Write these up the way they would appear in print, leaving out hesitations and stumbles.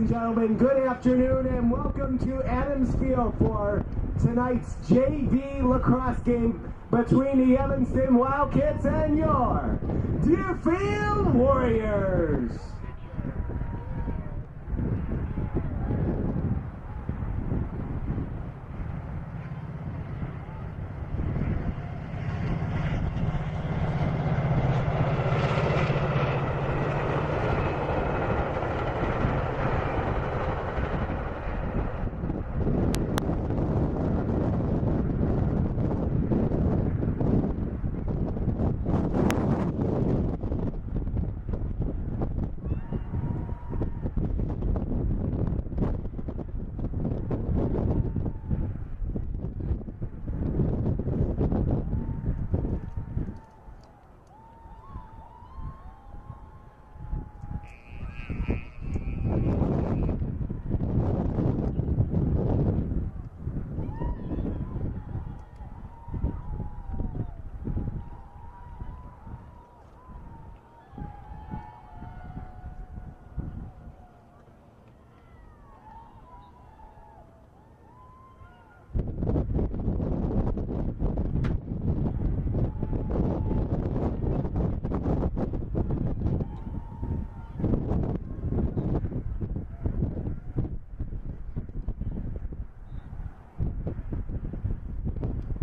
and gentlemen, good afternoon and welcome to Adams Field for tonight's JV lacrosse game between the Evanston Wildcats and your Deerfield Warriors.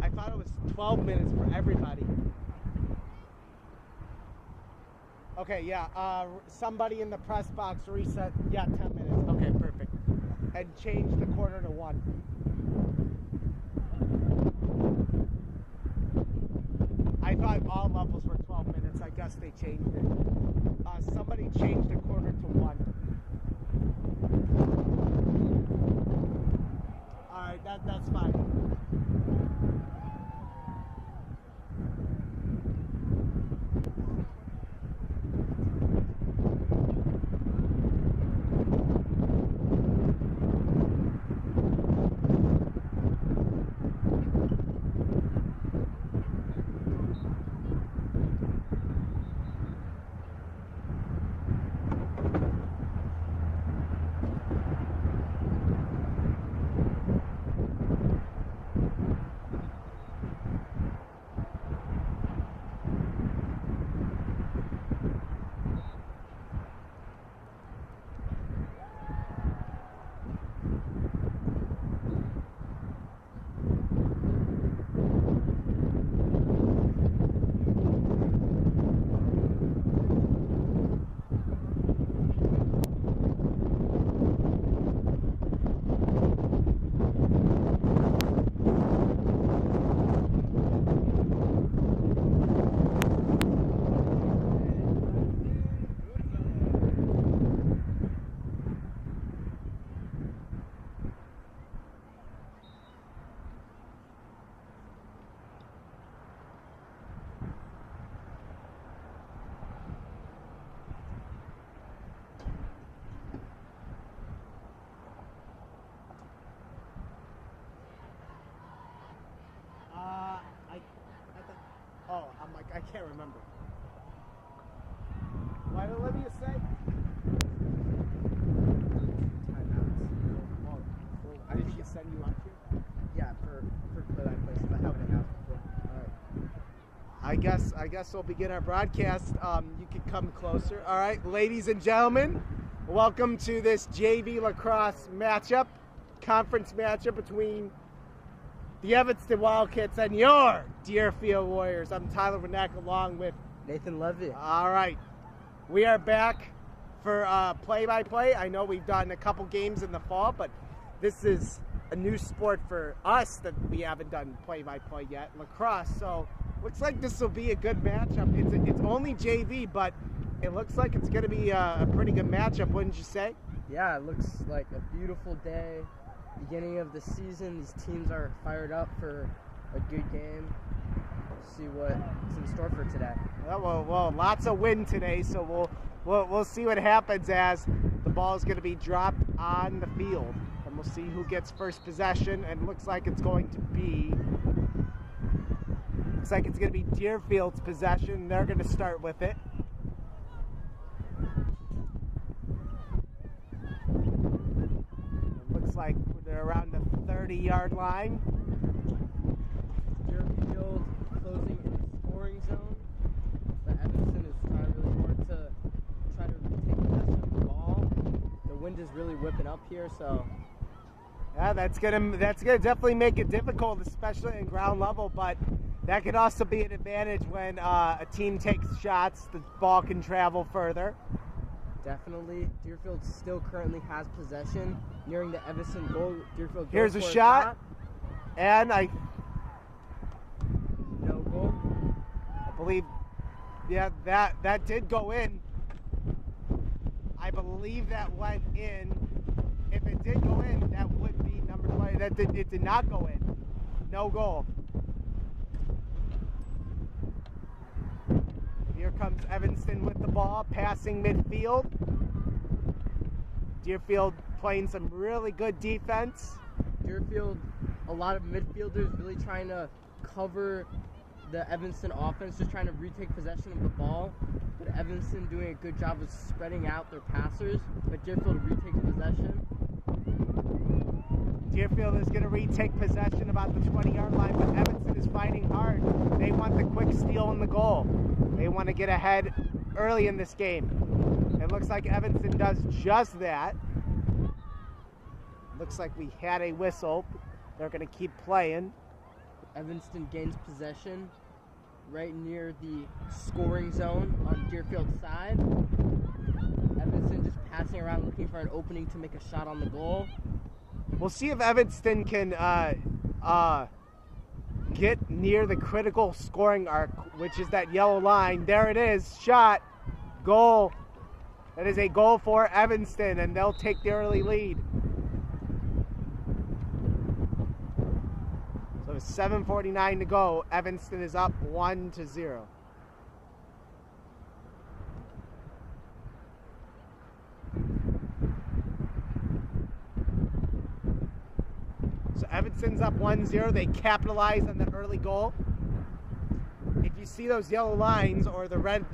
I thought it was 12 minutes for everybody. Okay, yeah, somebody in the press box reset, 10 minutes. Okay, perfect. And change the quarter to 1. I thought all levels were 12 minutes. I guess they changed it. Somebody changed the quarter to 1. All right, that's fine. I can't remember. What did Olivia say? Did she send you on here? Yeah, for play-by-play stuff. I haven't asked before. All right. I guess we'll begin our broadcast. You can come closer. All right, ladies and gentlemen, welcome to this JV lacrosse matchup, conference matchup between the Evanston Wildcats and your Deerfield Warriors. I'm Tyler Winnack along with Nathan Levy. All right. We are back for play-by-play. I know we've done a couple games in the fall, but this is a new sport for us that we haven't done play-by-play yet, lacrosse. So looks like this will be a good matchup. It's only JV, but it looks like it's going to be a pretty good matchup, wouldn't you say? Yeah, it looks like a beautiful day. Beginning of the season, these teams are fired up for a good game. See what's in store for today. Well, lots of wind today, so we'll see what happens as the ball is going to be dropped on the field, and we'll see who gets first possession. And looks like it's going to be Deerfield's possession. They're going to start with it. like they're around the 30-yard line. Deerfield closing in the scoring zone. But Evanston is trying really hard to try to take possession of the ball. The wind is really whipping up here, so Yeah, that's gonna definitely make it difficult, especially in ground level. But that could also be an advantage when a team takes shots. The ball can travel further. definitely Deerfield still currently has possession nearing the Evanston goal. Deerfield goes Here's a for shot, and no goal. I believe, yeah, that did go in. I believe that went in. If it did go in, that would be number 20. It did not go in. No goal. Here comes Evanston with the ball, passing midfield. Deerfield playing some really good defense. Deerfield, a lot of midfielders really trying to cover the Evanston offense, just trying to retake possession of the ball. But Evanston doing a good job of spreading out their passers, but Deerfield retakes possession. Deerfield is going to retake possession about the 20-yard line, but Evanston is fighting hard. They want the quick steal in the goal. They want to get ahead early in this game. It looks like Evanston does just that. Looks like we had a whistle. They're going to keep playing. Evanston gains possession right near the scoring zone on Deerfield's side. Evanston just passing around looking for an opening to make a shot on the goal. We'll see if Evanston can get near the critical scoring arc, which is that yellow line. There it is. Shot. Goal. That is a goal for Evanston, and they'll take the early lead. So 7:49 to go. Evanston is up 1-0. So Evanston's up 1-0. They capitalize on the early goal. If you see those yellow lines or the red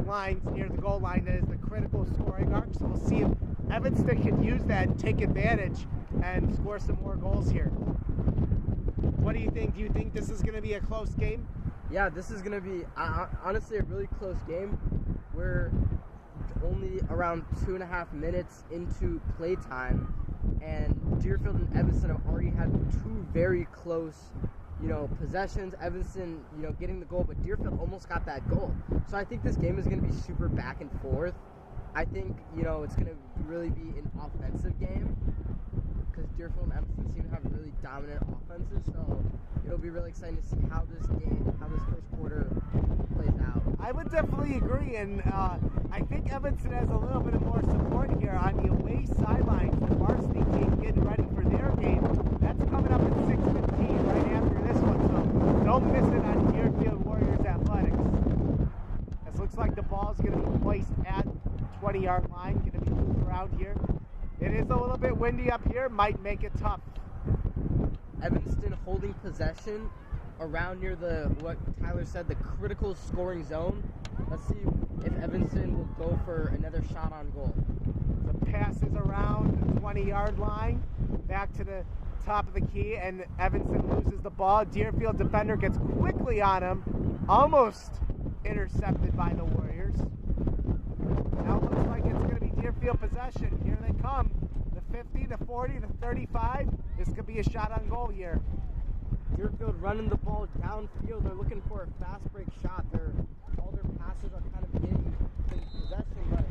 lines near the goal line, that is the critical scoring arc. So we'll see if Evanston can use that and take advantage and score some more goals here. What do you think? Do you think this is going to be a close game? Yeah, this is going to be honestly a really close game. We're only around 2.5 minutes into playtime, and Deerfield and Evanston have already had two very close, possessions. Evanston, getting the goal, but Deerfield almost got that goal. So I think this game is going to be super back and forth. I think, it's going to really be an offensive game because Deerfield and Evanston seem to have really dominant offenses. So it'll be really exciting to see how this first quarter plays out. I would definitely agree, and I think Evanston has a little bit of more support here on the away sidelines. The varsity team getting ready for their game. That's coming up at 6:15 right after this one, so don't miss it on Deerfield Warriors Athletics. This looks like the ball's going to be placed at 20-yard line, going to be moved around here. It is a little bit windy up here, might make it tough. Evanston holding possession around near what Tyler said, the critical scoring zone. Let's see if Evanston will go for another shot on goal. The pass is around the 20-yard line, back to the top of the key, and Evanston loses the ball. Deerfield defender gets quickly on him, almost intercepted by the Warriors. Now it looks like it's going to be Deerfield possession. Here they come. The 50, the 40, the 35. This could be a shot on goal here. Deerfield running the ball downfield. They're looking for a fast break shot. All their passes are kind of getting possession, but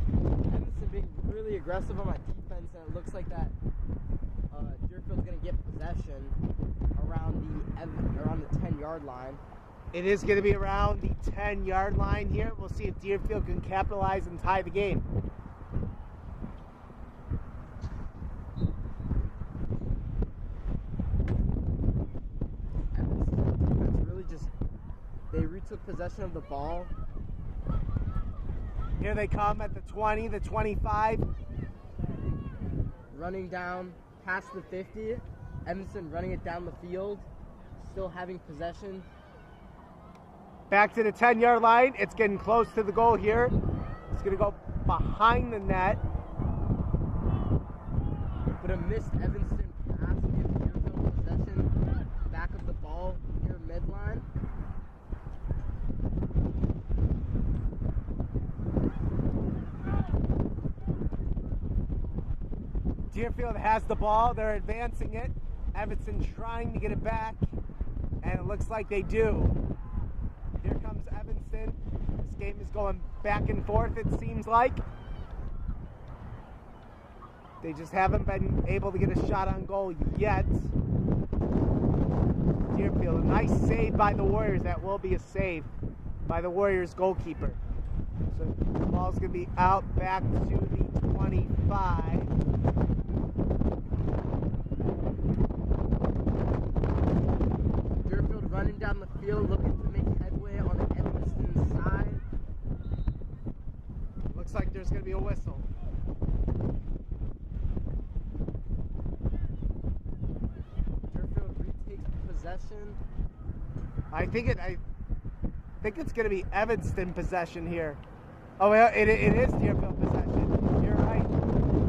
Evanston being really aggressive on my defense, and it looks like that Deerfield's going to get possession around the 10-yard line. It is going to be around the 10-yard line here. We'll see if Deerfield can capitalize and tie the game. They retook possession of the ball. Here they come at the 20, the 25. Running down past the 50. Evanston running it down the field. Still having possession. Back to the 10-yard line. It's getting close to the goal here. It's going to go behind the net. But a missed Evanston Deerfield has the ball. They're advancing it. Evanston trying to get it back, and it looks like they do. Here comes Evanston. This game is going back and forth, it seems like. They just haven't been able to get a shot on goal yet. Deerfield, a nice save by the Warriors. That will be a save by the Warriors goalkeeper. So the ball's going to be out back to the 25. Deerfield running down the field, looking to make headway on the Evanston side. Looks like there's going to be a whistle. Deerfield retakes possession. I think it's going to be Evanston possession here. Oh, well, it is Deerfield possession. You're right.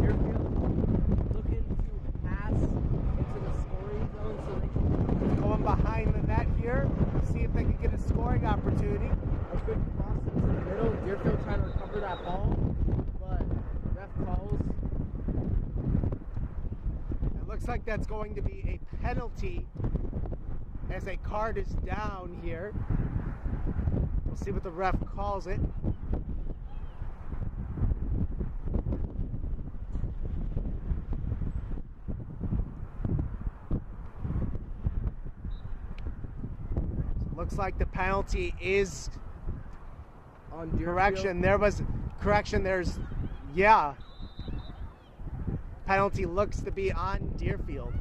Deerfield looking to pass into the scoring zone so they can Going behind the net here. See if they can get a scoring opportunity. a good cross into the middle. Deerfield trying to recover that ball, but ref calls. It looks like that's going to be a penalty as a card is down here. We'll see what the ref calls it. Looks like the penalty is On Deerfield. correction. There was correction. There's, yeah. Penalty looks to be on Deerfield.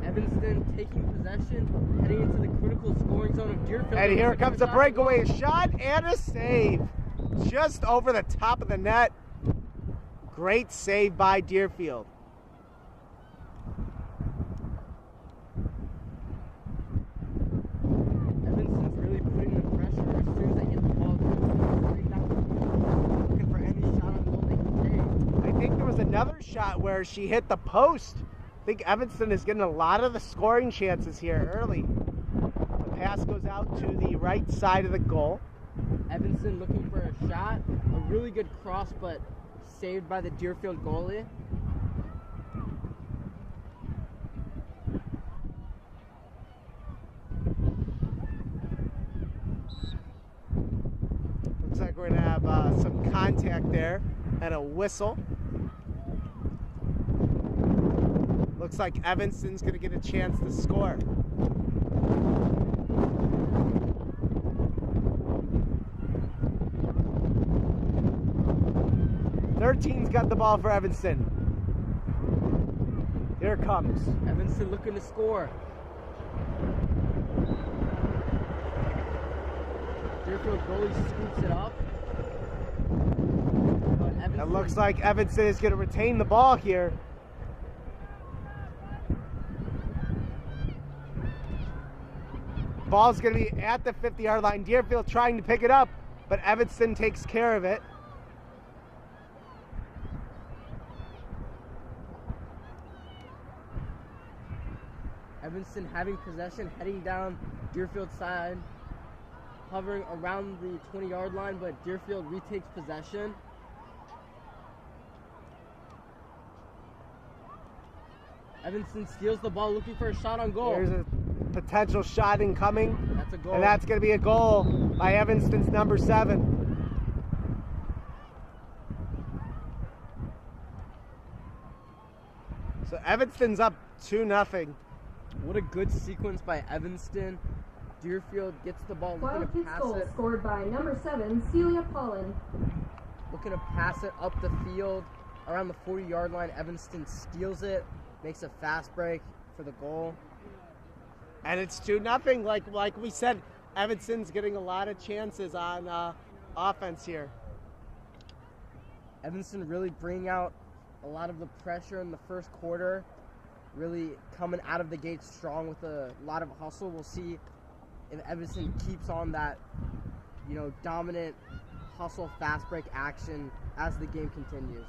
Evanston taking possession, heading into the critical scoring zone of Deerfield. And here Looking comes for a shot. breakaway shot and a save. Just over the top of the net. Great save by Deerfield. Evanston's really putting the pressure as soon as they get the ball. Looking for any shot on goal they can take. I think there was another shot where she hit the post. I think Evanston is getting a lot of the scoring chances here early. The pass goes out to the right side of the goal. Evanston looking for a shot. A really good cross, but saved by the Deerfield goalie. Looks like we're going to have some contact there and a whistle. Looks like Evanston's going to get a chance to score. Thirteen's got the ball for Evanston. Here it comes. Evanston looking to score. Deerfield goalie scoops it up. But It Evanston, looks like Evanston is going to retain the ball here. Ball's going to be at the 50-yard line. Deerfield trying to pick it up, but Evanston takes care of it. Evanston having possession, heading down Deerfield side, hovering around the 20-yard line, but Deerfield retakes possession. Evanston steals the ball, looking for a shot on goal. There's a potential shot incoming, That's a goal. and that's going to be a goal by Evanston's number 7. So Evanston's up 2-0. What a good sequence by Evanston. Deerfield gets the ball, looking to Wildcats pass goal it, scored by number 7, Celia Pollen. looking to pass it up the field around the 40-yard line. Evanston steals it, makes a fast break for the goal. And it's 2-0. Like we said, Evanston's getting a lot of chances on offense here. Evanston really bringing out a lot of the pressure in the first quarter, really coming out of the gate strong with a lot of hustle. We'll see if Evanston keeps on that, dominant hustle, fast break action as the game continues.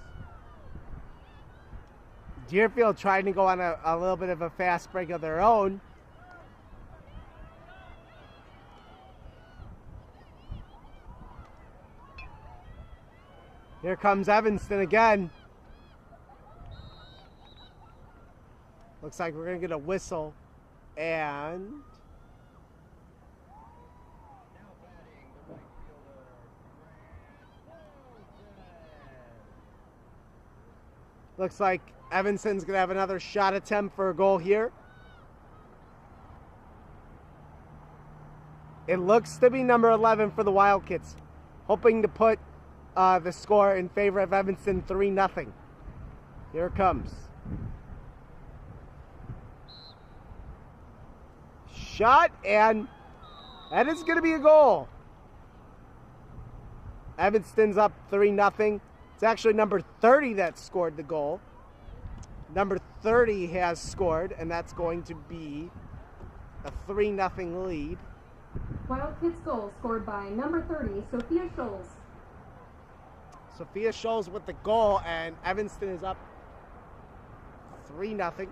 Deerfield trying to go on a little bit of a fast break of their own. Here comes Evanston again. Looks like we're going to get a whistle. And looks like Evanston's going to have another shot attempt for a goal here. It looks to be number 11 for the Wildcats, hoping to put the score in favor of Evanston 3-0. Here it comes. Shot, and that is going to be a goal. Evanston's up 3-0. It's actually number 30 that scored the goal. Number 30 has scored, and that's going to be a 3-0 lead. Wildcats goal scored by number 30, Sophia Scholes. Sophia Scholes with the goal, and Evanston is up 3-0.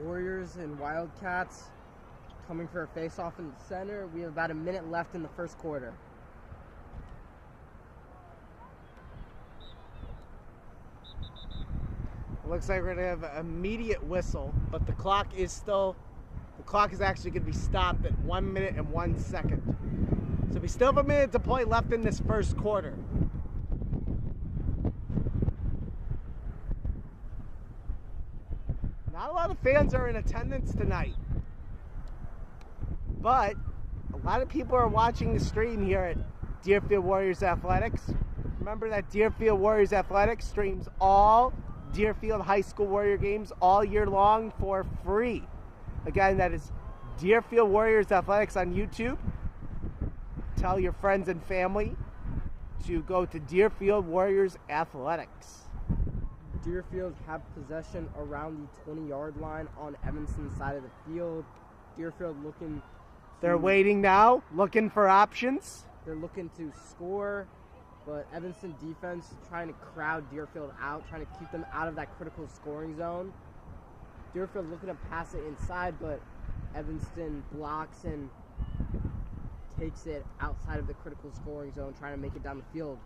Warriors and Wildcats coming for a face-off in the center. We have about a minute left in the first quarter. Looks like we're going to have an immediate whistle, but the clock is actually going to be stopped at 1 minute and 1 second. So we still have a minute to play left in this first quarter. Not a lot of fans are in attendance tonight, but a lot of people are watching the stream here at Deerfield Warriors Athletics. Remember that Deerfield Warriors Athletics streams all Deerfield High School Warrior games all year long for free. Again, that is Deerfield Warriors Athletics on YouTube. Tell your friends and family to go to Deerfield Warriors Athletics. Deerfield have possession around the 20-yard line on Evanston's side of the field. Deerfield looking. They're waiting now, looking for options. They're looking to score, but Evanston defense trying to crowd Deerfield out, trying to keep them out of that critical scoring zone. Deerfield looking to pass it inside, but Evanston blocks and takes it outside of the critical scoring zone, trying to make it down the field.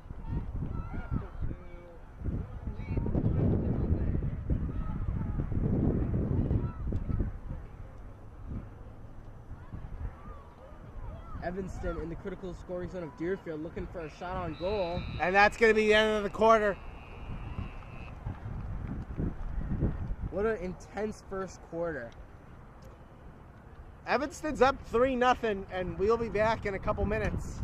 Evanston in the critical scoring zone of Deerfield looking for a shot on goal. And that's going to be the end of the quarter. What an intense first quarter. Evanston's up 3-0, and we'll be back in a couple minutes.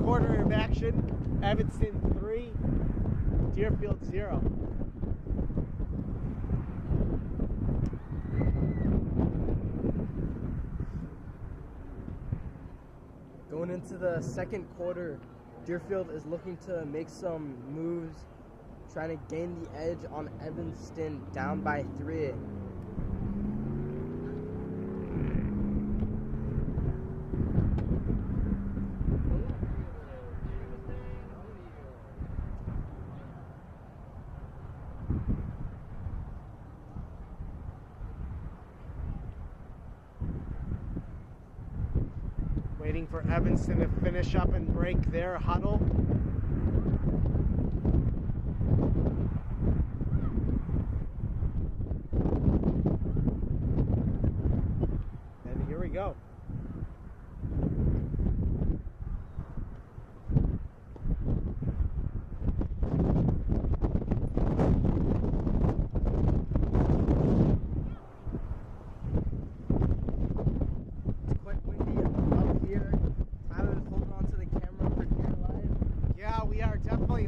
quarter of action. Evanston 3, Deerfield 0. Going into the second quarter, Deerfield is looking to make some moves, trying to gain the edge on Evanston, down by 3. Waiting for Evanston to finish up and break their huddle. And here we go.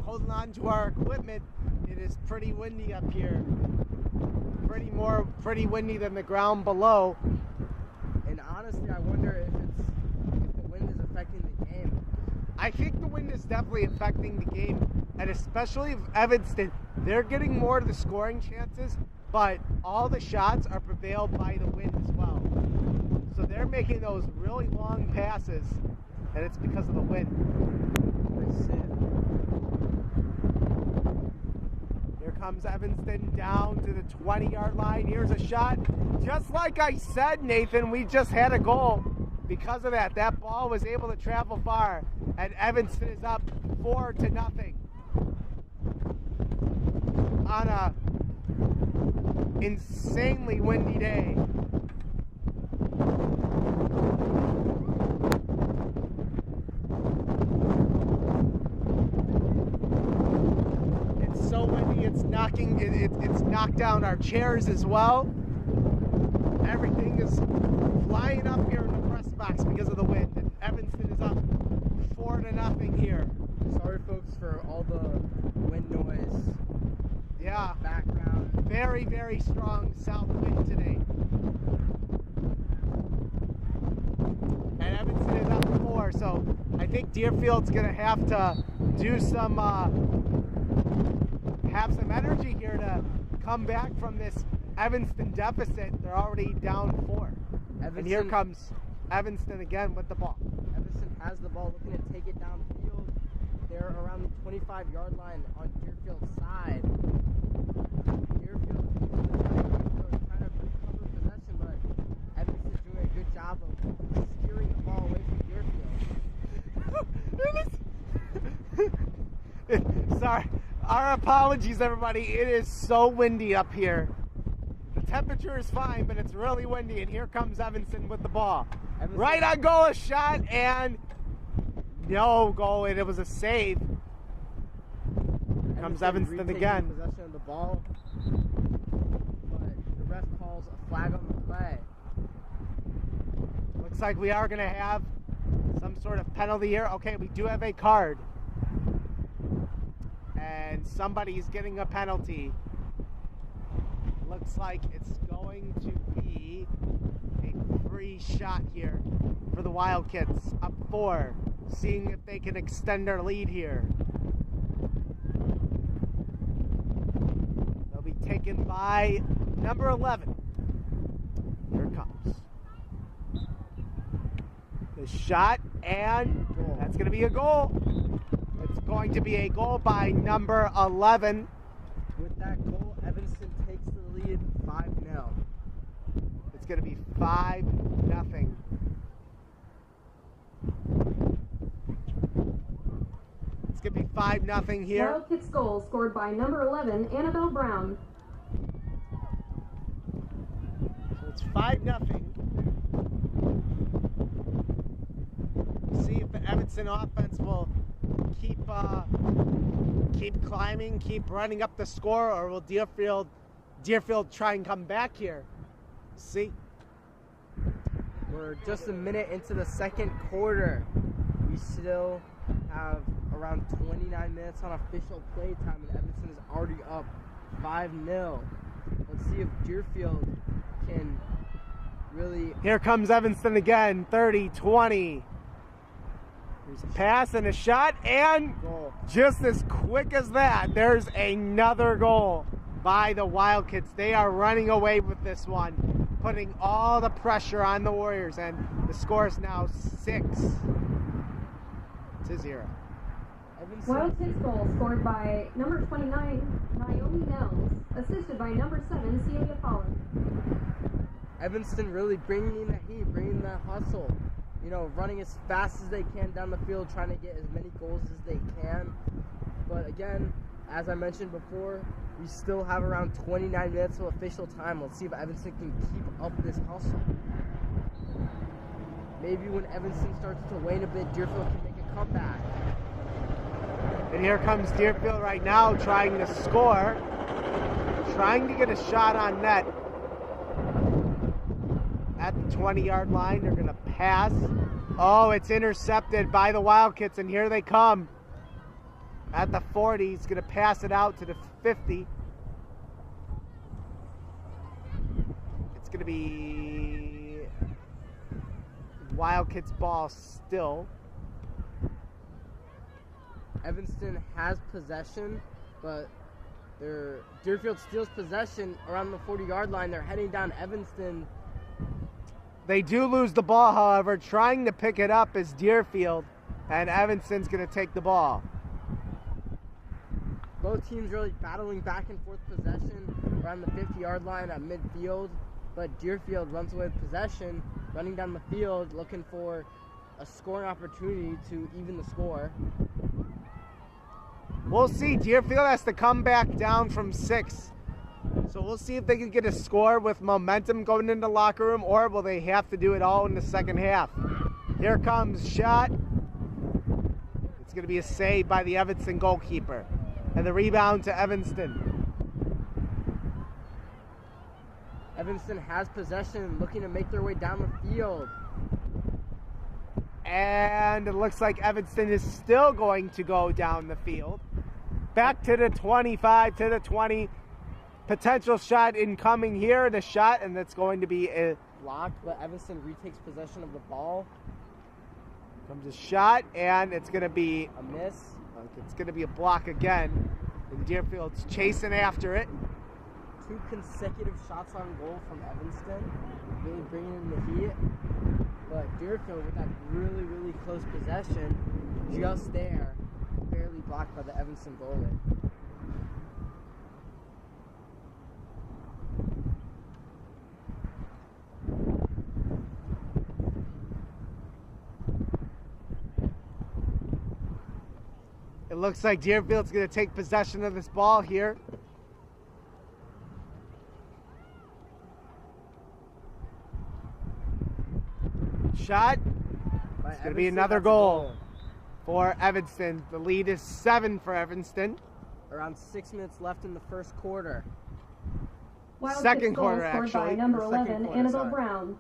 Holding on to our equipment. It is pretty windy up here. Pretty windy than the ground below. And honestly, I wonder if the wind is affecting the game. I think the wind is definitely affecting the game, and especially Evanston. They're getting more of the scoring chances, but all the shots are prevailed by the wind as well. So they're making those really long passes, and it's because of the wind. I see it. Here comes Evanston down to the 20-yard line. Here's a shot. Just like I said, Nathan, we just had a goal. Because of that, that ball was able to travel far, and Evanston is up 4-0 on a insanely windy day. So windy, it's knocked down our chairs as well. Everything is flying up here in the press box because of the wind. And Evanston is up 4-0 here. Sorry, folks, for all the wind noise. Yeah. Background. Very, very strong south wind today. And Evanston is up 4, so I think Deerfield's gonna have to do some. Have some energy here to come back from this Evanston deficit. They're already down 4. And here comes Evanston again with the ball. Evanston has the ball, looking to take it downfield. They're around the 25-yard line on Deerfield's side. Deerfield trying to recover possession, but Evanston's doing a good job of steering the ball away from Deerfield. Sorry. Our apologies, everybody. It is so windy up here. The temperature is fine, but it's really windy, and here comes Evanston with the ball. Right on goal, a shot, and no goal, and it was a save. Comes Evanston again. Possession of the ball, but the ref calls a flag on the play. Looks like we are going to have some sort of penalty here. Okay, we do have a card. And somebody's getting a penalty. Looks like it's going to be a free shot here for the Wildcats. Up 4, seeing if they can extend their lead here. They'll be taken by number 11. Here it comes. The shot, and that's going to be a goal. It's going to be a goal by number 11. With that goal, Evanston takes the lead 5-0. It's going to be 5-0. It's going to be 5-0 here. Wildcats goal scored by number 11, Annabelle Brown. So it's 5-0. See if the Evanston offense will keep climbing, keep running up the score, or will Deerfield try and come back here? See? We're just a minute into the second quarter. We still have around 29 minutes on official play time, and Evanston is already up 5-0. Let's see if Deerfield can really... Here comes Evanston again, 30-20. There's a pass and a shot, and goal. Just as quick as that, there's another goal by the Wildcats. They are running away with this one, putting all the pressure on the Warriors, and the score is now 6-0. Wildcats goal scored by number 29, Naomi Nels, assisted by number 7, Celia Pollock. Evanston really bringing the heat, bringing the hustle. You know, running as fast as they can down the field, trying to get as many goals as they can. But again, as I mentioned before, we still have around 29 minutes of official time. Let's see if Evanston can keep up this hustle. Maybe when Evanston starts to wane a bit, Deerfield can make a comeback. And here comes Deerfield right now trying to score, trying to get a shot on net. At the 20-yard line, they're going to pass. Oh, it's intercepted by the Wildcats, and here they come. At the 40, he's going to pass it out to the 50. It's going to be Wildcats ball still. Evanston has possession, but Deerfield steals possession around the 40-yard line. They're heading down Evanston. They do lose the ball, however. Trying to pick it up is Deerfield, and Evanston's going to take the ball. Both teams really battling back and forth possession around the 50-yard line at midfield, but Deerfield runs away with possession, running down the field, looking for a scoring opportunity to even the score. We'll see. Deerfield has to come back down from 6. So we'll see if they can get a score with momentum going into the locker room, or will they have to do it all in the second half. Here comes shot. It's going to be a save by the Evanston goalkeeper. And the rebound to Evanston. Evanston has possession, looking to make their way down the field. And it looks like Evanston is still going to go down the field. Back to the 25, to the 20. Potential shot incoming here. The shot, and that's going to be a blocked, but Evanston retakes possession of the ball. Comes a shot, and it's going to be a miss. It's going to be a block again. And Deerfield's chasing after it. 2 consecutive shots on goal from Evanston, really bringing in the heat. But Deerfield, with that really, really close possession, just there, barely blocked by the Evanston goalie. It looks like Deerfield's going to take possession of this ball here. Shot. It's going to be another goal for Evanston. The lead is 7 for Evanston. Around 6 minutes left in the first quarter. Second quarter, actually. By number 11, Annabelle Brown.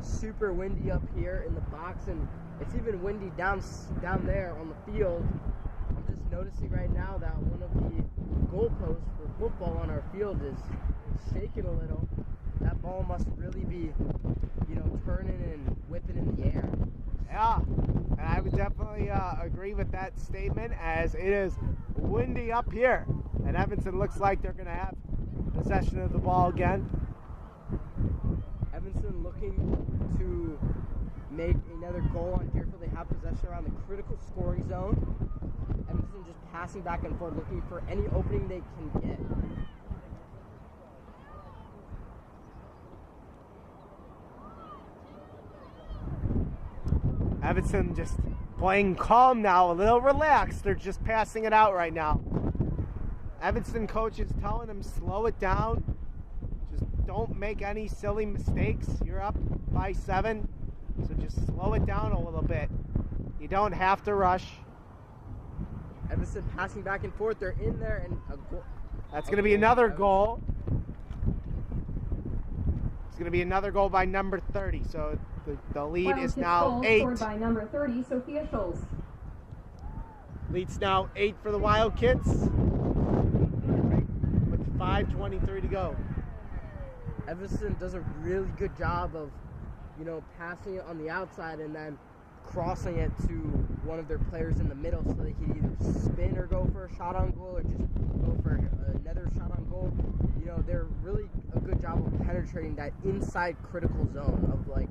Super windy up here in the box, and it's even windy down there on the field. I'm just noticing right now that one of the goalposts for football on our field is shaking a little. That ball must really be, turning and whipping in the air. Yeah, and I would definitely agree with that statement, as it is windy up here, and Evanston looks like they're going to have possession of the ball again. Evanston looking to make another goal on Deerfield. They have possession around the critical scoring zone. Evanston just passing back and forth, looking for any opening they can get. Evanston just playing calm now, a little relaxed. They're just passing it out right now. Evanston coach is telling them slow it down. Just don't make any silly mistakes. You're up by 7, so just slow it down a little bit. You don't have to rush. Evanston passing back and forth. They're in there, and a goal. That's going to be another goal. It's going to be another goal by number 30. So the lead is now 8. Scored by number 30, Sophia Schultz. Lead's now 8 for the Wildcats with 5:23 to go. Evanston does a really good job of, passing it on the outside and then crossing it to one of their players in the middle so they can either spin or go for a shot on goal or just go for another shot on goal. They're really a good job of penetrating that inside critical zone of the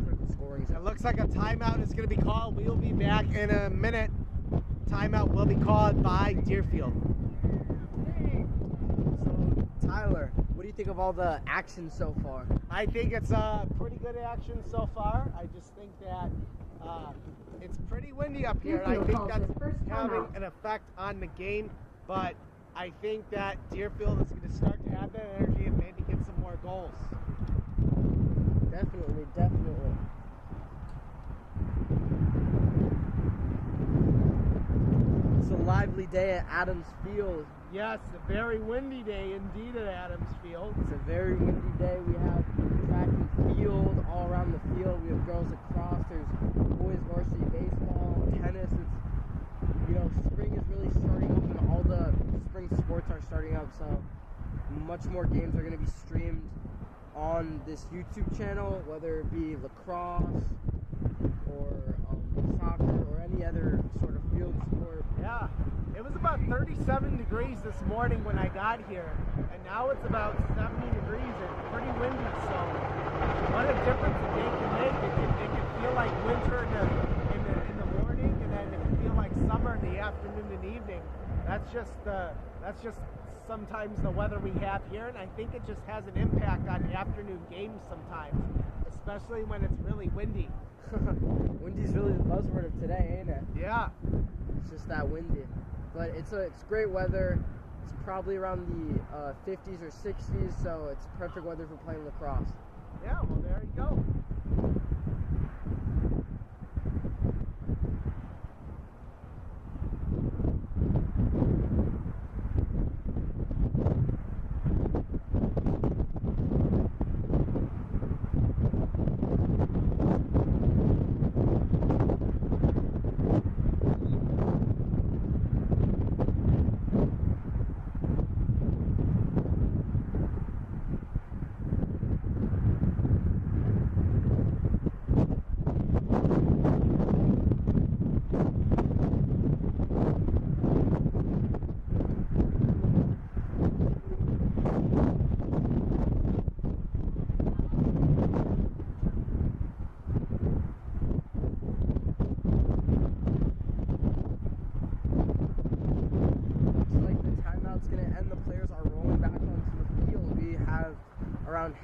critical scoring zone. It looks like a timeout is going to be called. We'll be back in a minute. Timeout will be called by Deerfield. So, Tyler, what do you think of all the action so far? I think it's a pretty good action so far. I just think that it's pretty windy up here, and I think that's having an effect on the game. But I think that Deerfield is going to start to have that energy and maybe get some more goals. Definitely. It's a lively day at Adams Field. Yes, a very windy day indeed at Adams Field. It's a very windy day. We have track and field all around the field. We have girls lacrosse. There's boys varsity baseball, tennis. It's, spring is really starting up and all the spring sports are starting up. So much more games are going to be streamed on this YouTube channel, whether it be lacrosse or soccer or any other sort of field sport. Yeah, it was about 37 degrees this morning when I got here, and now it's about 70 degrees and pretty windy, so what a difference a day can make. It can feel like winter in the morning, and then it can feel like summer in the afternoon and evening. That's just sometimes the weather we have here, and I think it just has an impact on afternoon games sometimes, especially when it's really windy. Windy's really the buzzword of today, ain't it? Yeah. It's just that windy. But it's great weather. It's probably around the 50s or 60s, so it's perfect weather for playing lacrosse. Yeah, well, there you go.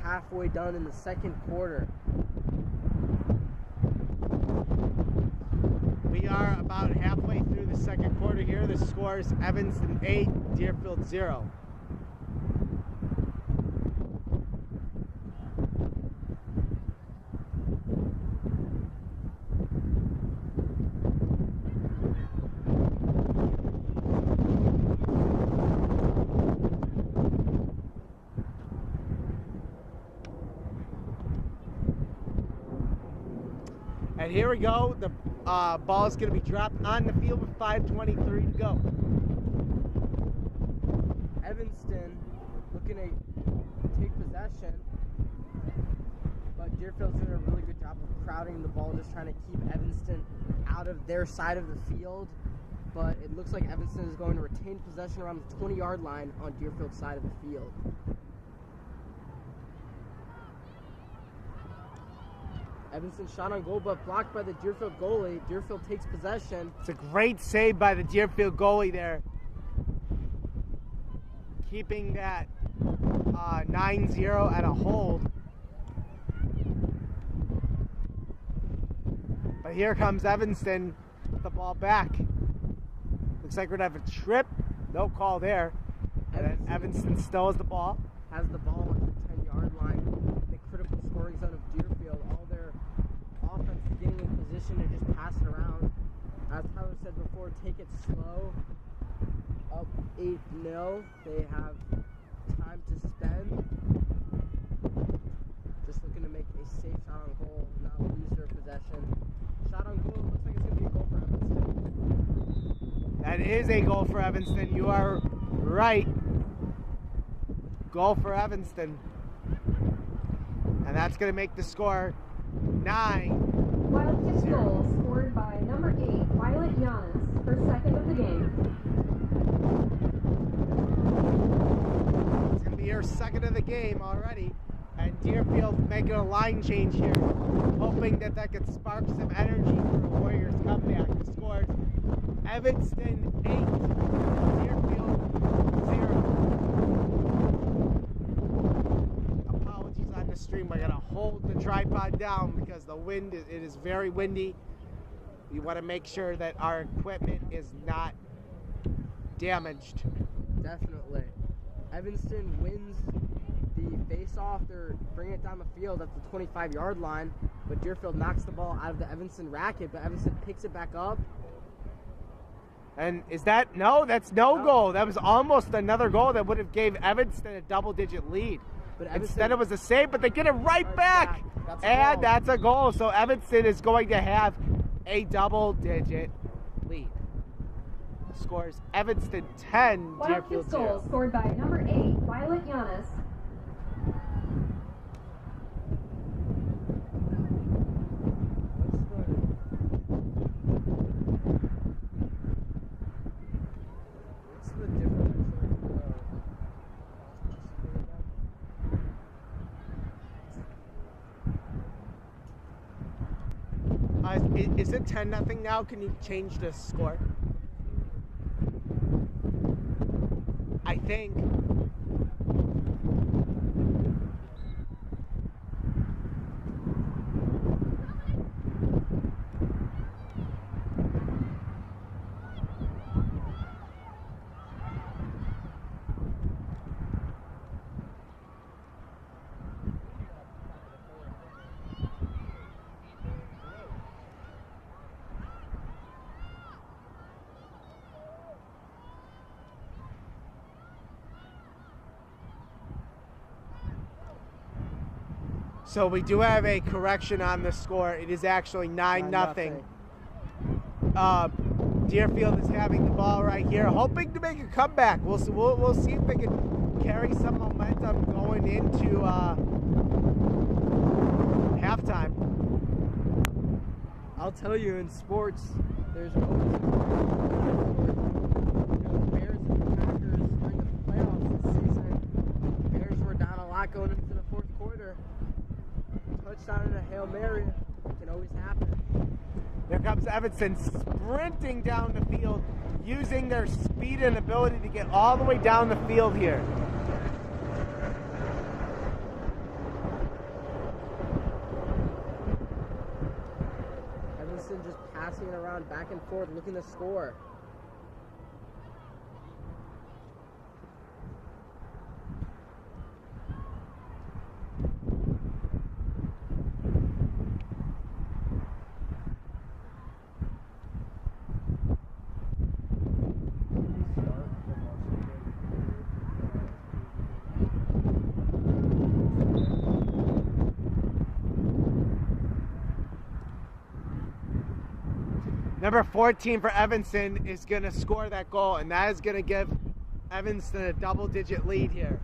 Halfway done in the second quarter. We are about halfway through the second quarter here. The score is Evanston 8, Deerfield 0. And here we go. The ball is going to be dropped on the field with 5:23 to go. Evanston looking to take possession, but Deerfield's doing a really good job of crowding the ball, just trying to keep Evanston out of their side of the field. But it looks like Evanston is going to retain possession around the 20-yard line on Deerfield's side of the field. Evanston shot on goal, but blocked by the Deerfield goalie. Deerfield takes possession. It's a great save by the Deerfield goalie there, keeping that 9-0 at a hold. But here comes Evanston with the ball back. Looks like we're going to have a trip. No call there. And then Evanston still has the ball. has the ball on the 10-yard line, the critical scoring zone of Deerfield. All their offense is getting in position to just pass it around. As Tyler said before, take it slow. Up 8-0. They have time to spend. Just looking to make a safe shot on goal, not lose their possession. Shot on goal, looks like it's going to be a goal for Evanston. That is a goal for Evanston. You are right. Goal for Evanston. And that's going to make the score 9. Wildcats goal scored by number 8, Violet Giannis, her second of the game. It's going to be her second of the game already. And Deerfield making a line change here, hoping that could spark some energy for a Warriors comeback. The scores: Evanston 8, Deerfield 0. Apologies on the stream. We're gonna hold the tripod down because the wind it is very windy. We want to make sure that our equipment is not damaged. Definitely. Evanston wins the face-off. They're bringing it down the field at the 25-yard line, but Deerfield knocks the ball out of the Evanston racket, but Evanston picks it back up. And is that no? That's no goal. That was almost another goal that would have gave Evanston a double-digit lead. But Evanston, instead, it was a save, but they get it right back. That's That's a goal. So Evanston is going to have a double-digit lead. Scores Evanston 10, Deerfield 0. Goal scored by number 8, Violet Giannis. What's the differential? Is it 10-0 now? Can you change the score? I think. So we do have a correction on the score. It is actually 9-0. Deerfield is having the ball right here, hoping to make a comeback. We'll see if they can carry some momentum going into halftime. I'll tell you, in sports, there's always the Bears and Packers during the playoffs this season. Bears were down a lot going into the fourth quarter. Touchdown and a Hail Mary. It can always happen. There comes Evanston sprinting down the field, using their speed and ability to get all the way down the field here. Evanston just passing it around back and forth, looking to score. Number 14 for Evanston is going to score that goal, and that is going to give Evanston a double-digit lead here.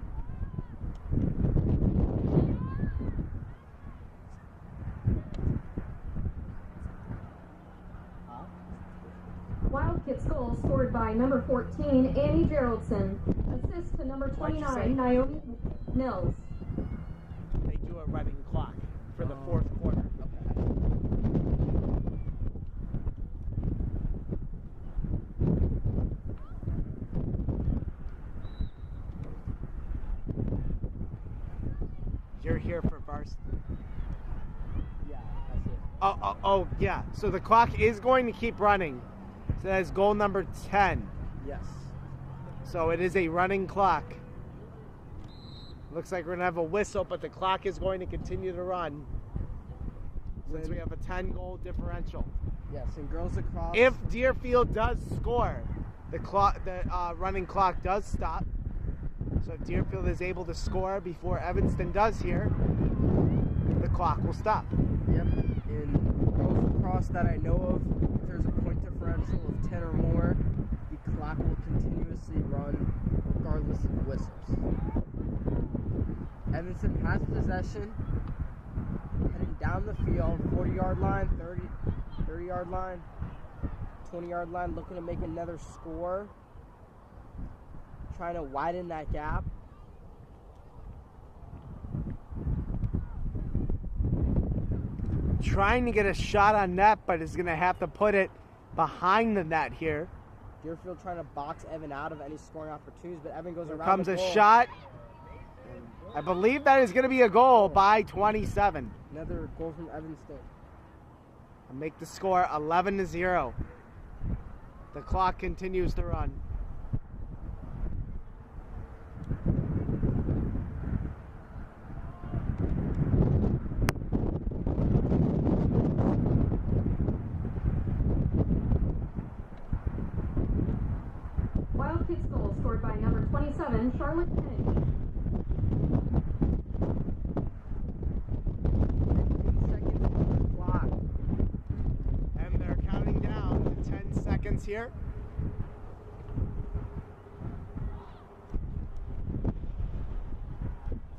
Wildcats goal scored by number 14, Annie Geraldson. Assist to number 29, Naomi Mills. They do a running clock for the fourth quarter. You're here for varsity. Yeah, that's it. Oh, yeah. So the clock is going to keep running. So that is goal number 10. Yes. So it is a running clock. Looks like we're going to have a whistle, but the clock is going to continue to run since we have a 10-goal differential. Yes, in girls lacrosse. If Deerfield does score, the running clock does stop. So if Deerfield is able to score before Evanston does here, the clock will stop. Yep. In girls lacrosse that I know of, if there's a point differential of 10 or more, the clock will continuously run regardless of whistles. Evanston has possession, heading down the field, 40-yard line, 30-yard line, 20-yard line, looking to make another score, trying to widen that gap. Trying to get a shot on net, but is going to have to put it behind the net here. Deerfield trying to box Evan out of any scoring opportunities, but Evan goes Here around comes the a goal. shot. I believe that is going to be a goal by 27. Another goal from Evanston. And make the score 11-0. The clock continues to run. Wild Kids goal scored by number 27, Charlotte Kennedy. 15 seconds on the clock. And they're counting down to 10 seconds here.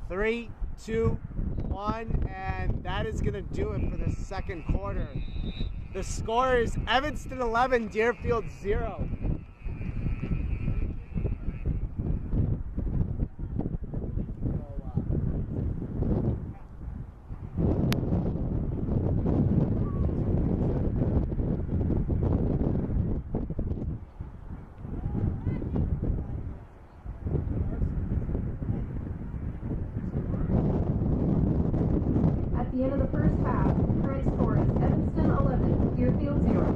Three, two, one, and that is going to do it for the second quarter. The score is Evanston 11, Deerfield 0. At the end of the first half, current score is Evanston 11, Deerfield 0.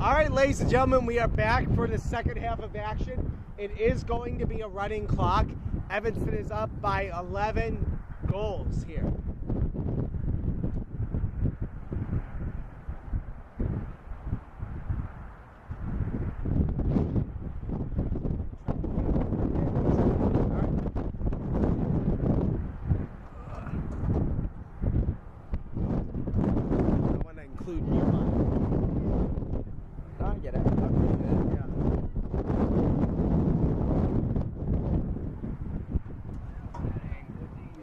All right, ladies and gentlemen, we are back for the second half of action. It is going to be a running clock. Evanston is up by 11 goals here.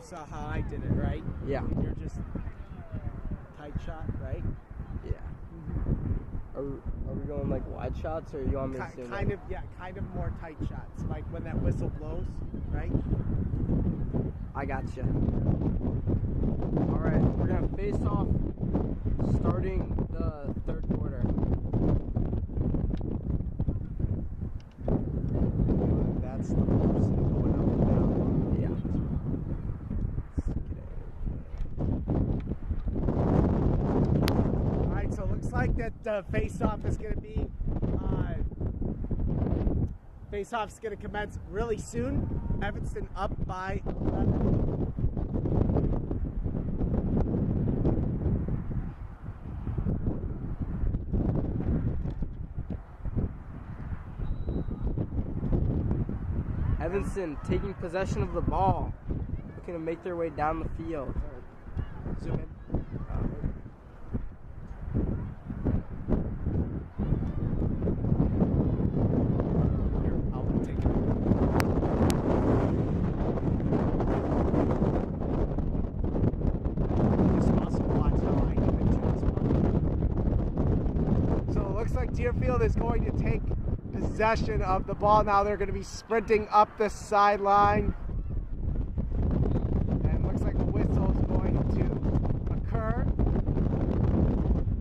Saw how I did it, right? Yeah. You're just tight shot, right? Yeah. Are we going like wide shots, or you want me to zoom kind of more tight shots, like when that whistle blows, right? I got you. All right, we're gonna face off starting the third quarter. That's the person going up and down. Yeah. All right, so it looks like that face-off is going to be face-off's going to commence really soon. Evanston up by 11. Evanston taking possession of the ball, looking to make their way down the field. Zoom in. Here, I'll take it. Just also watch how I do it too as well. So it looks like Deerfield is going to take possession of the ball. Now they're going to be sprinting up the sideline. And it looks like a whistle is going to occur.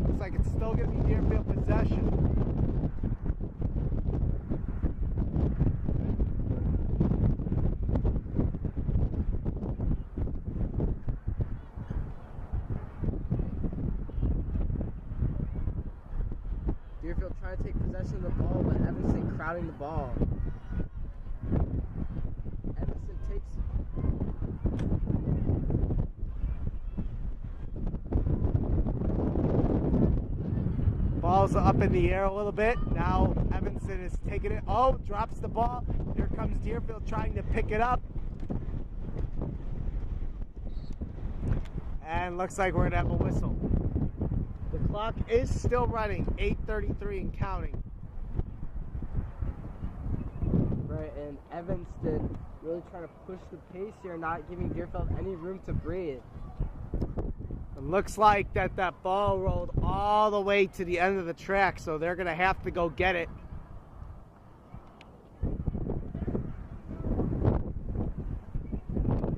Looks like it's still going to be Deerfield possession. Deerfield trying to take possession of the ball, but Evanston crowding the ball. Evanston takes. Ball's up in the air a little bit. Now Evanston is taking it. Oh, drops the ball. Here comes Deerfield trying to pick it up. And looks like we're going to have a whistle. The clock is still running, 8:33 and counting. Right, and Evanston really trying to push the pace here, not giving Deerfield any room to breathe. It looks like that ball rolled all the way to the end of the track, so they're going to have to go get it.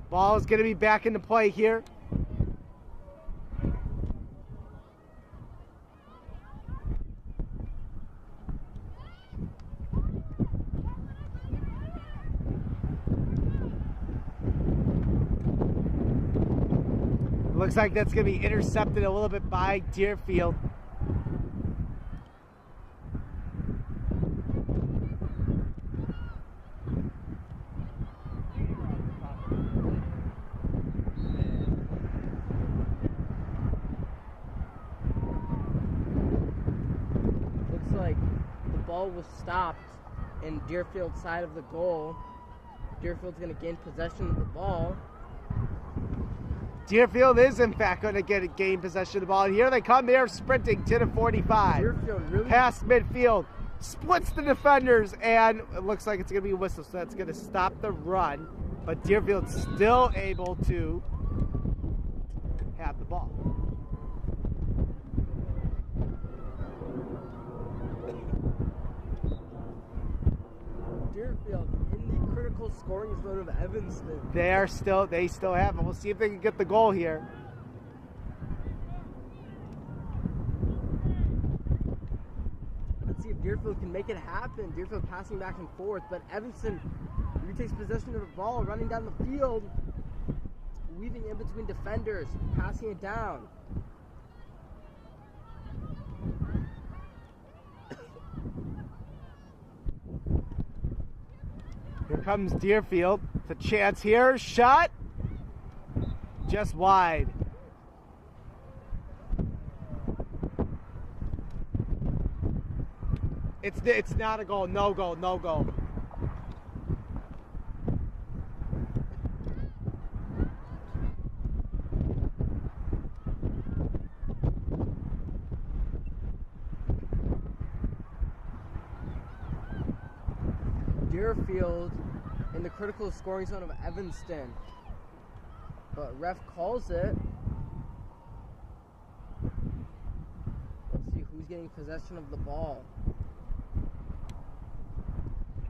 Ball is going to be back into play here. Looks like that's going to be intercepted a little bit by Deerfield. Looks like the ball was stopped in Deerfield's side of the goal. Deerfield's going to gain possession of the ball. Deerfield is, in fact, going to gain possession of the ball. And here they come. They're sprinting to the 45. Deerfield really past midfield. Splits the defenders. And it looks like it's going to be a whistle. So that's going to stop the run. But Deerfield's still able to have the ball. Deerfield in the critical scoring zone of Evanston. They still have it. We'll see if they can get the goal here. Let's see if Deerfield can make it happen. Deerfield passing back and forth, but Evanston retakes possession of the ball, running down the field, weaving in between defenders, passing it down. comes Deerfield. The chance here. Shot. Just wide. It's not a goal. No goal. No goal. Deerfield in the critical scoring zone of Evanston, but ref calls it. Let's see who's getting possession of the ball.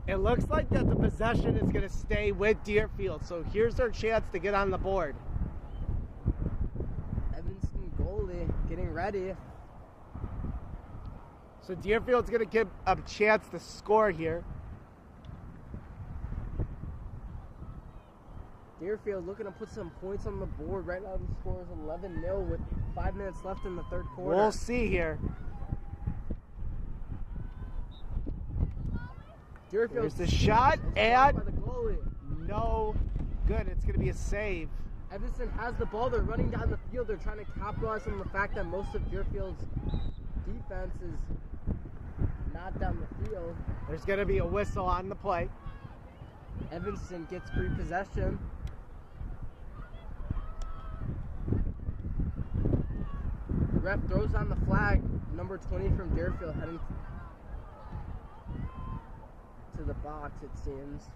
It looks like that the possession is going to stay with Deerfield, so here's their chance to get on the board. Evanston goalie getting ready. So Deerfield's going to get a chance to score here. Deerfield looking to put some points on the board. Right now the score is 11-0 with 5 minutes left in the third quarter. We'll see here. Deerfield. There's the shot, and by the goalie. No good. It's going to be a save. Evanston has the ball. They're running down the field. They're trying to capitalize on the fact that most of Deerfield's defense is not down the field. There's going to be a whistle on the play. Evanston gets free possession. The ref throws on the flag. Number 20 from Deerfield heading to the box, it seems.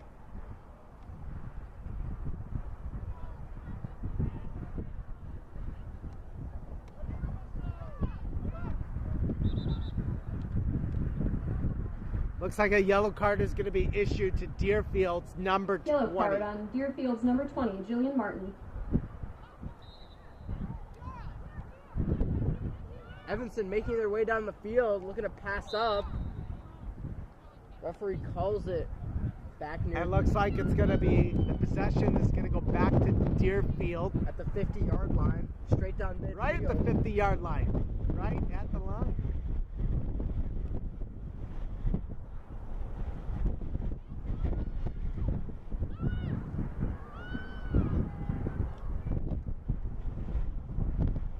Looks like a yellow card is going to be issued to Deerfield's number 20. Yellow card on Deerfield's number 20, Jillian Martin. Evanston making their way down the field, looking to pass up. Referee calls it back near. It looks like it's going to be, the possession is going to go back to Deerfield. At the 50-yard line, straight down midfield. Right at the 50-yard line. Right at the line.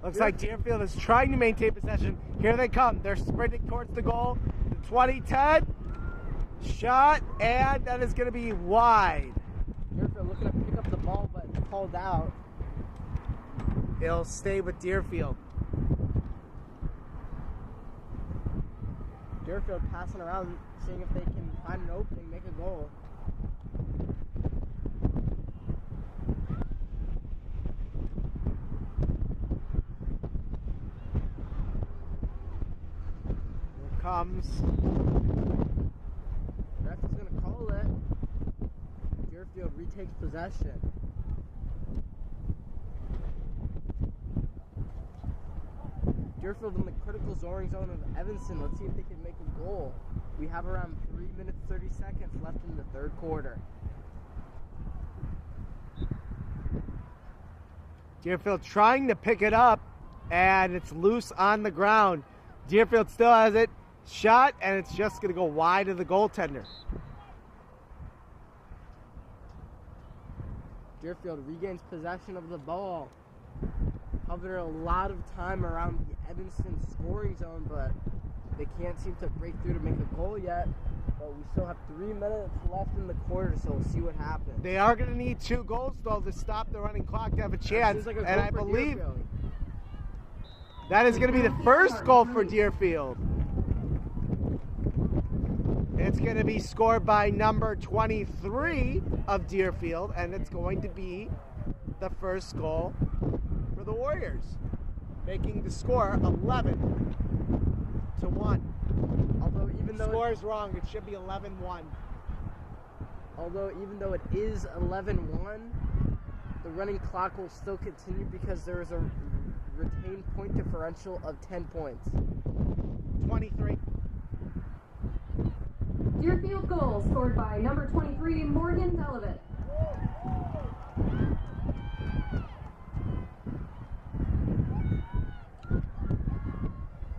Looks like Deerfield is trying to maintain possession. Here they come. They're sprinting towards the goal. 20-10. Shot, and that is going to be wide. Deerfield looking to pick up the ball, but called out. It'll stay with Deerfield. Deerfield passing around, seeing if they can find an opening, make a goal. Here comes. Ref is going to call it. Deerfield retakes possession. Deerfield in the critical scoring zone of Evanston. Let's see if they can make a goal. We have around 3 minutes 30 seconds left in the third quarter. Deerfield trying to pick it up, and it's loose on the ground. Deerfield still has it. Shot, and it's just going to go wide of the goaltender. Deerfield regains possession of the ball. Covered a lot of time around the Evanston scoring zone, but they can't seem to break through to make a goal yet. But we still have 3 minutes left in the quarter, so we'll see what happens. They are going to need 2 goals, though, to stop the running clock to have a chance. Like a and I goal for believe Deerfield. that is going to be the first goal for Deerfield. It's going to be scored by number 23 of Deerfield, and it's going to be the first goal for the Warriors, making the score 11-1. Although even The though score is wrong. It should be 11-1. Although even though it is 11-1, the running clock will still continue because there is a retained point differential of 10 points. 23. Deerfield goal scored by number 23, Morgan Delavitt.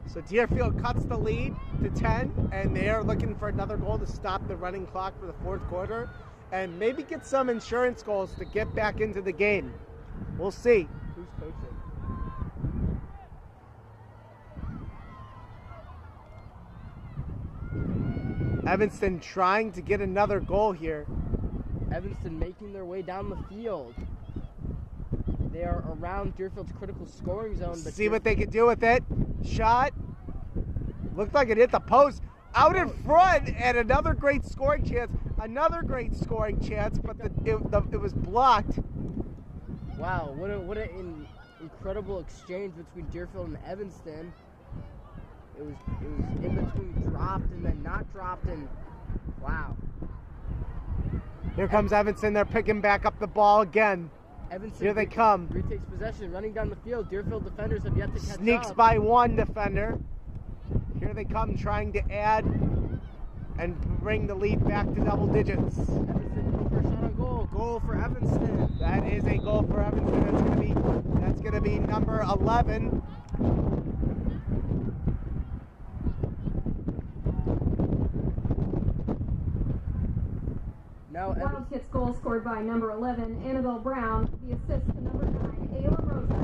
So Deerfield cuts the lead to 10, and they are looking for another goal to stop the running clock for the fourth quarter. and maybe get some insurance goals to get back into the game. We'll see. Who's coaching? Evanston trying to get another goal here. Evanston making their way down the field. They are around Deerfield's critical scoring zone. But See what they can do with it. Shot. Looked like it hit the post. Out in front, and another great scoring chance. Another great scoring chance, but it was blocked. Wow, what an incredible exchange between Deerfield and Evanston. It was in between dropped and then not dropped, and wow. Here comes Evanston. They're picking back up the ball again. Evanston Here they come. Retakes possession, running down the field. Deerfield defenders have yet to catch Sneaks up. by one defender. Here they come, trying to add and bring the lead back to double digits. Evanston looking for a shot on goal. Goal for Evanston. That is a goal for Evanston. That's gonna be number 11. Now Wildcats goal scored by number 11, Annabelle Brown. The assist to number 9, Ayla Rosa.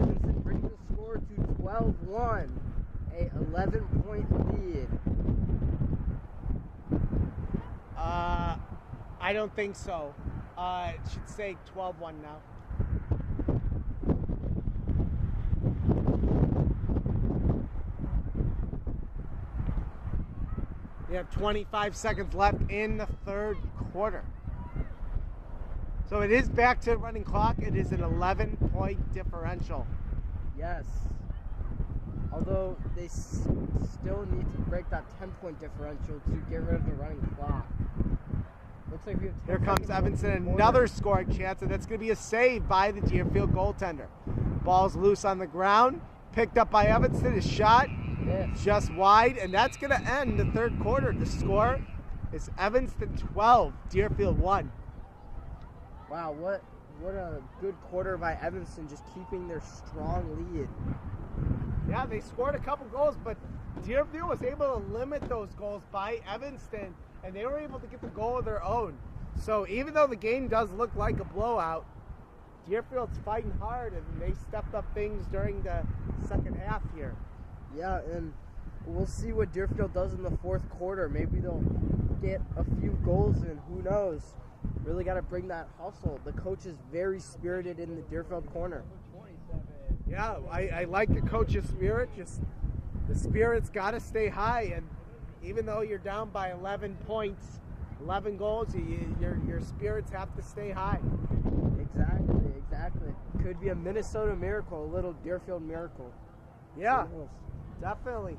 Evanston brings the score to 12-1, a 11-point lead. I don't think so. It should say 12-1 now. We have 25 seconds left in the third quarter. So it is back to running clock. It is an 11-point differential. Yes. Although they still need to break that 10-point differential to get rid of the running clock. Looks like we have 10 Here comes seconds Evanston, left in the another quarter. scoring chance, and that's going to be a save by the Deerfield goaltender. Ball's loose on the ground, picked up by Evanston, a shot, Yes. just wide, and that's going to end the third quarter. The score is Evanston 12, Deerfield 1. Wow, what a good quarter by Evanston, just keeping their strong lead. Yeah, they scored a couple goals, but Deerfield was able to limit those goals by Evanston, and they were able to get the goal of their own. So even though the game does look like a blowout, Deerfield's fighting hard, and they stepped up things during the second half here. Yeah, and we'll see what Deerfield does in the fourth quarter. Maybe they'll get a few goals in, who knows. Really got to bring that hustle. The coach is very spirited in the Deerfield corner. Yeah, I like the coach's spirit. Just the spirit's got to stay high, and even though you're down by 11 points, 11 goals, your spirits have to stay high. Exactly. Could be a Minnesota miracle, a little Deerfield miracle. Yeah, Who knows? definitely.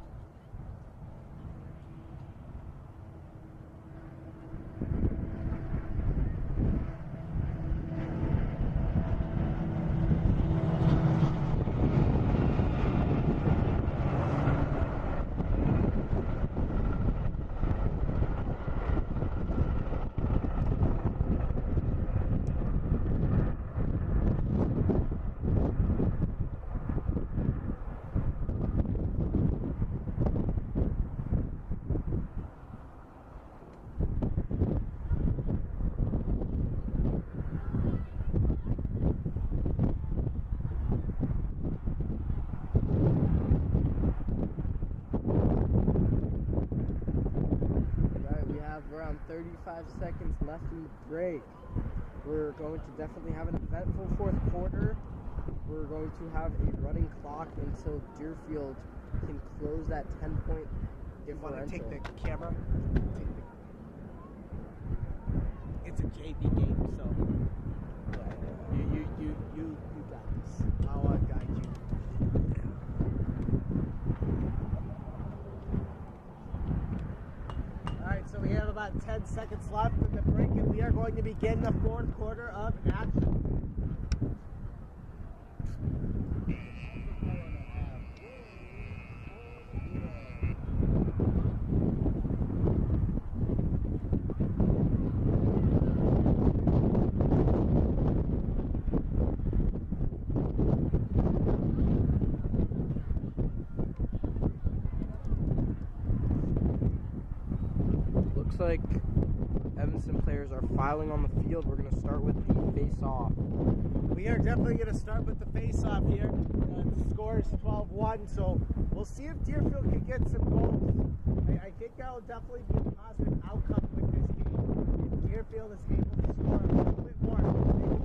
Around 35 seconds left in the break. We're going to definitely have an eventful fourth quarter. We're going to have a running clock until Deerfield can close that 10-point You want to differential. take the camera? It's a JV game, so you got this. I'll guide you. Alright, so we have about 10 seconds left in the break, and we are going to begin the fourth quarter of action. Looks like Evanston players are filing on the field. We're going to start with the face-off. We are definitely going to start with the face-off here. The score is 12-1, so we'll see if Deerfield can get some goals. I think that will definitely be a positive outcome with this game. If Deerfield is able to score a little bit more, they will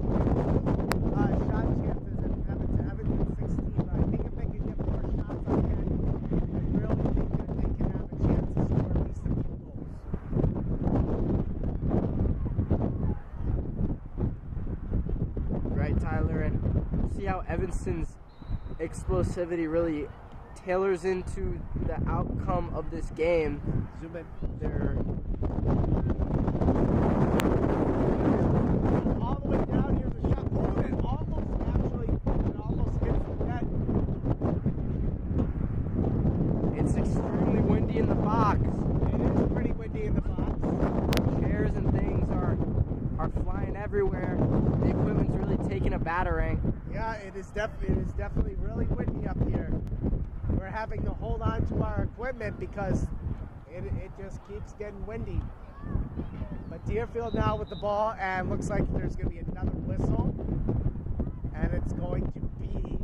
shot chances at Evanston 16, but I think if they can get more shots on net, I really think that they can have a chance to score at least a few goals. Right, Tyler, and see how Evanston's explosivity really tailors into the outcome of this game. Zoom in. They're all the way down. Here's a shot. Oh, it almost hits the net. It's extremely windy in the box. It is pretty windy in the box. Chairs and things are flying everywhere. The equipment's really taking a battering. Yeah, it is definitely really windy up here. We're having to hold on to our equipment because it just keeps getting windy. But Deerfield now with the ball, and looks like there's going to be another whistle. And it's going to be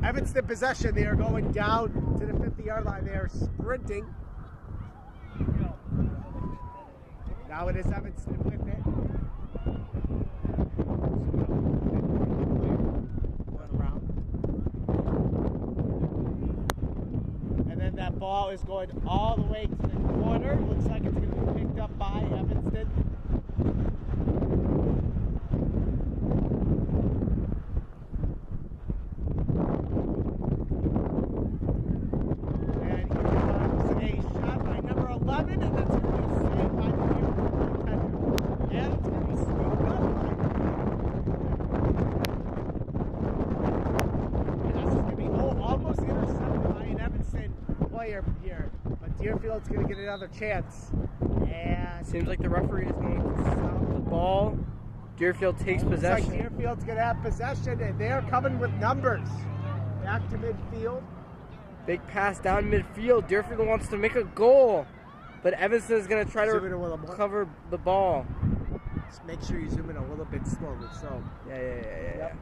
Evanston possession. They are going down to the 50-yard line. They are sprinting. Now it is Evanston with it. That ball is going all the way to the corner. Looks like it's going to be picked up by Evanston. And here comes a shot by number 11, and that's going to be saved by the Deerfield goaltender. And it's going to be scooped up by and that's going to be almost intercepted by an Evanston player here, but Deerfield's going to get another chance. And seems like the referee is going to stop the ball. Deerfield takes possession. Looks like Deerfield's going to have possession, and they're coming with numbers. Back to midfield. Big pass down midfield. Deerfield wants to make a goal, but Evanston is going to try to recover the ball. Just make sure you zoom in a little bit slowly. So yeah.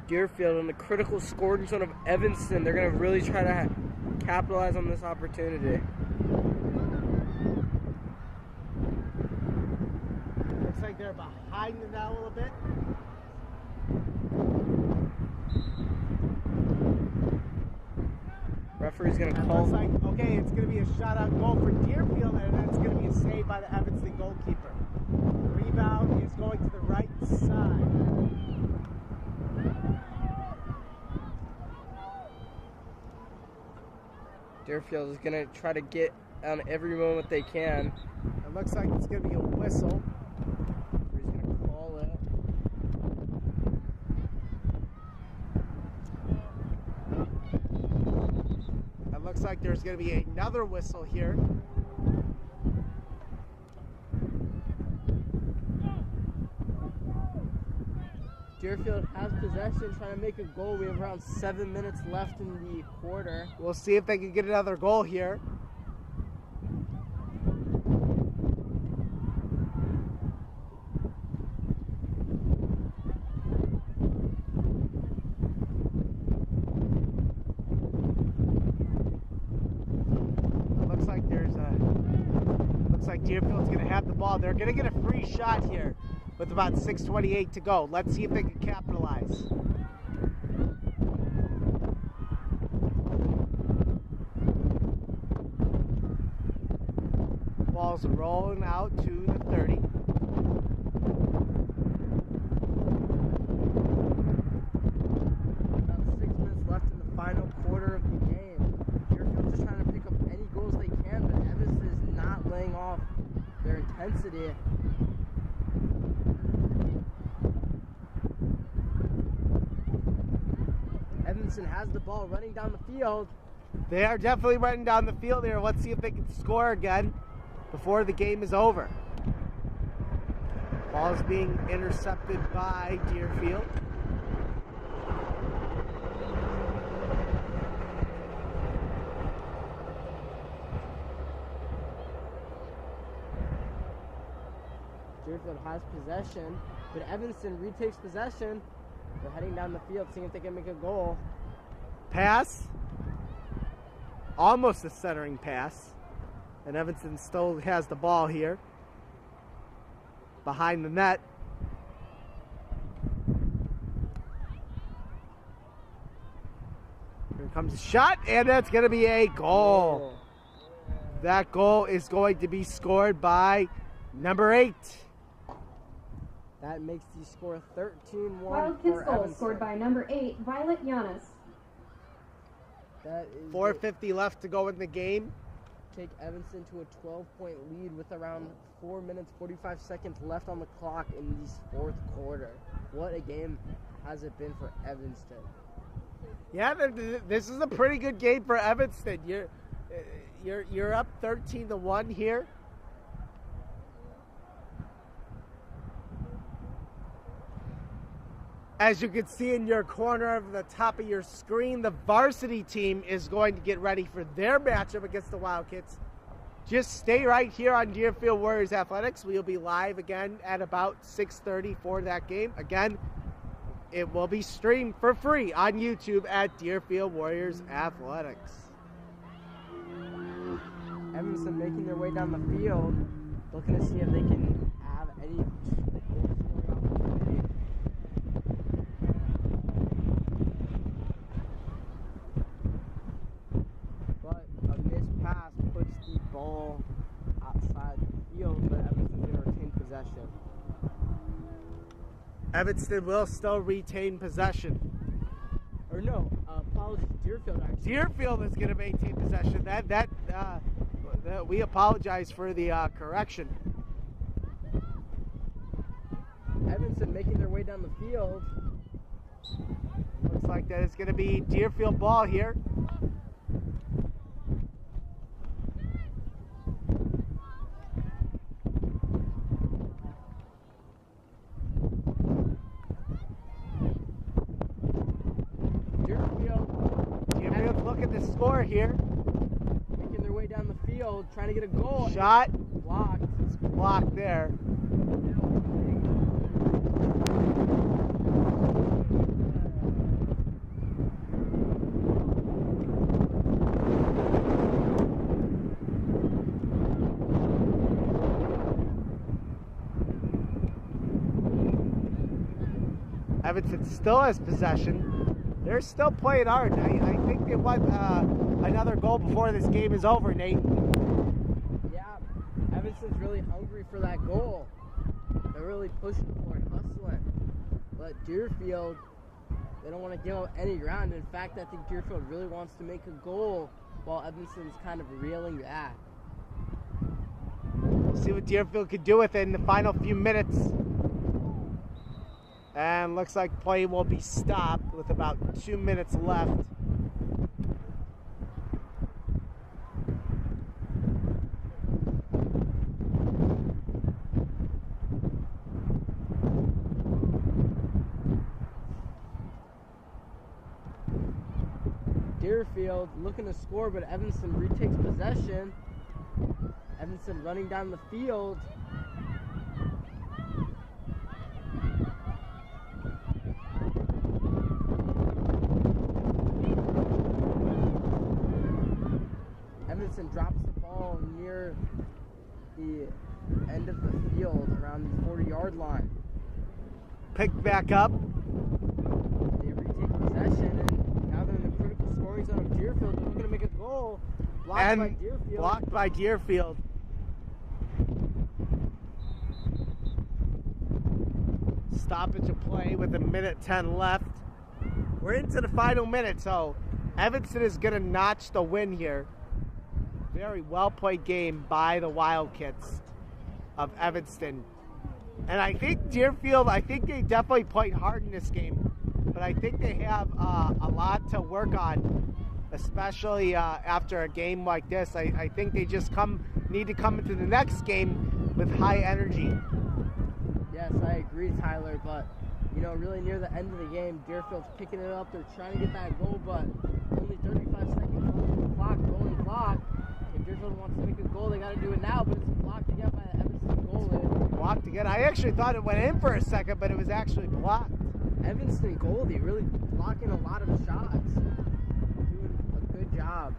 Deerfield in the critical scoring zone of Evanston. They're going to really try to capitalize on this opportunity. Looks like they're behind it now a little bit. Referee's going to call. Looks like, okay, it's going to be a shot on goal for Deerfield, and that's going to be a save by the Evanston goalkeeper. Rebound is going to the right side. Deerfield is going to try to get on every moment they can. It looks like it's going to be a whistle. He's going to call it. It looks like there's going to be another whistle here. Deerfield has possession, trying to make a goal. We have around 7 minutes left in the quarter. We'll see if they can get another goal here. Looks like Deerfield's going to have the ball. They're going to get a free shot here with about 6:28 to go. Let's see if they can capitalize. Ball's rolling out to the 30. About 6 minutes left in the final quarter of the game. Deerfield's just trying to pick up any goals they can, but Evanston is not laying off their intensity. Evanston has the ball running down the field. They are definitely running down the field here. Let's see if they can score again before the game is over. Ball is being intercepted by Deerfield. Deerfield has possession, but Evanston retakes possession. They're heading down the field, seeing if they can make a goal. Pass. Almost a centering pass. And Evanston still has the ball here. Behind the net. Here comes a shot, and that's going to be a goal. That goal is going to be scored by number 8. That makes the score 13-1 Wild for Kids goal Evanston. scored by number 8, Violet Giannis. That is 4:50 left to go in the game. take Evanston to a 12-point lead with around 4 minutes, 45 seconds left on the clock in this fourth quarter. What a game has it been for Evanston. Yeah, this is a pretty good game for Evanston. You're up 13-1 here. As you can see in your corner of the top of your screen, the varsity team is going to get ready for their matchup against the Wildcats. Just stay right here on Deerfield Warriors Athletics. We'll be live again at about 6:30 for that game. Again, it will be streamed for free on YouTube at Deerfield Warriors Athletics. Evanston making their way down the field, looking to see if they can have any goal-scoring opportunity. But a missed pass puts the ball outside the field, but Evanston's going to retain possession. Evanston will still retain possession. Or no, apologies, Deerfield actually. Deerfield is going to maintain possession. We apologize for the correction. Evanston making their way down the field. Looks like that it's going to be Deerfield ball here. Deerfield's looking to score here. Making their way down the field, trying to get a goal. Shot. Blocked. It's blocked there. Evanston still has possession. They're still playing hard. I think they want another goal before this game is over, Nate. Yeah, Evanston's really hungry for that goal. They're really pushing for it, hustling. But Deerfield, they don't want to give up any ground. In fact, I think Deerfield really wants to make a goal while Evanston's kind of reeling back. We'll see what Deerfield can do with it in the final few minutes. And looks like play will be stopped with about 2 minutes left. Deerfield looking to score, but Evanston retakes possession. Evanston running down the field. Evanston drops the ball near the end of the field around the 40-yard line. Picked back up. They retake possession, and now they're in the critical scoring zone of Deerfield. They're looking to make a goal. Blocked by Deerfield. Blocked by Deerfield. Stoppage of play with 1:10 left. We're into the final minute, so Evanston is going to notch the win here. Very well played game by the Wildcats of Evanston. And I think Deerfield, they definitely played hard in this game, but I think they have a lot to work on, especially after a game like this. I think they just need to come into the next game with high energy. Yes, I agree, Tyler, but really near the end of the game, Deerfield's picking it up. They're trying to get that goal, but only 35 seconds left on the clock, rolling clock. If Deerfield wants to make a goal, they got to do it now, but it's blocked again by the Evanston goalie. Blocked Again, I actually thought it went in for a second, but it was actually blocked. Evanston Goldie really blocking a lot of shots. Doing a good job.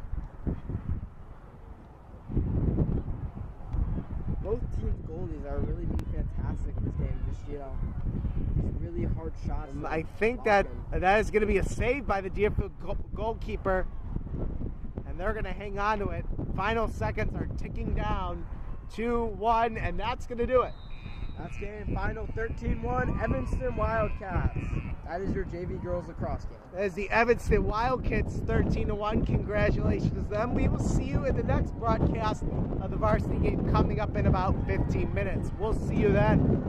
Both teams' goalies are really being fantastic this game. Just, these really hard shots. I think that is going to be a save by the Deerfield goalkeeper. And they're going to hang on to it. Final seconds are ticking down. 2-1, and that's going to do it. That's game final 13-1, Evanston Wildcats. That is your JV girls lacrosse game. That is the Evanston Wildcats 13-1. Congratulations to them. We will see you in the next broadcast of the varsity game coming up in about 15 minutes. We'll see you then.